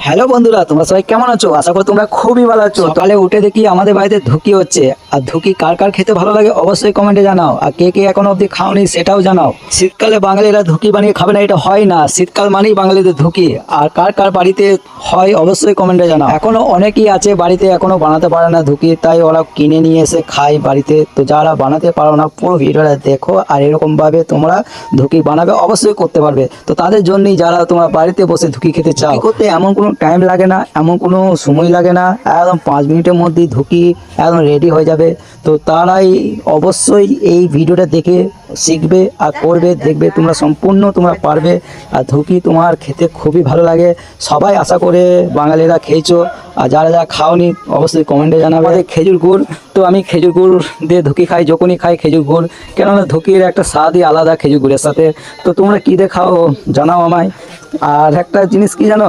Hello বন্ধুরা, তোমরা সবাই কেমন আছো? আশা করি তোমরা খুবই ভালো আছো। সকালে উঠে দেখি আমাদের বাড়িতে ধুকি হচ্ছে। আর ধুকি কার কার খেতে ভালো লাগে অবশ্যই কমেন্টে জানাও। আর কে কে এখনো অবধি খাওনি সেটাও জানাও। শীতকালে বাঙালিরা ধুকি বানিয়ে খাবে না, এটা হয় না। শীতকাল মানেই বাঙালিদের ধুকি। আর কার কার বাড়িতে হয় অবশ্যই কমেন্টে জানাও। এখনো অনেকেই আছে বাড়িতে এখনো বানাতে পারে না ধুকি, তাই ওরা কিনে নিয়ে এসে খায় বাড়িতে। তো যারা বানাতে পারো না পুরো ভিডিওটা দেখো, আর এরকম ভাবে তোমরা ধুকি বানাবে অবশ্যই করতে পারবে। তো তাদের জন্যই যারা তোমরা বাড়িতে বসে ধুকি খেতে চাও, করতে এমন কোনো টাইম লাগে না, এমন কোনো সময় লাগে না, একদম 5 মিনিটের মধ্যেই ধুকি একদম রেডি হয়ে যাবে। তো তারাই অবশ্যই এই ভিডিওটা দেখে শিখবে আর করবে, দেখবে তোমরা সম্পূর্ণ তোমরা পারবে। আর ধুকি তোমার খেতে খুবই ভালো লাগে। সবাই আশা করে বাঙালিরা খেয়েছো, আর যারা যারা খাওনি অবশ্যই কমেন্টে জানাবে। খেজুর গুড়, তো আমি খেজুর গুড় দিয়ে ধুকি খাই, যখনই খাই খেজুর গুড়, কেননা ধুকির একটা স্বাদই আলাদা খেজুর গুড়ের সাথে। তো তোমরা কী দিয়ে খাও জানাও আমায়। আর একটা জিনিস কি জানো,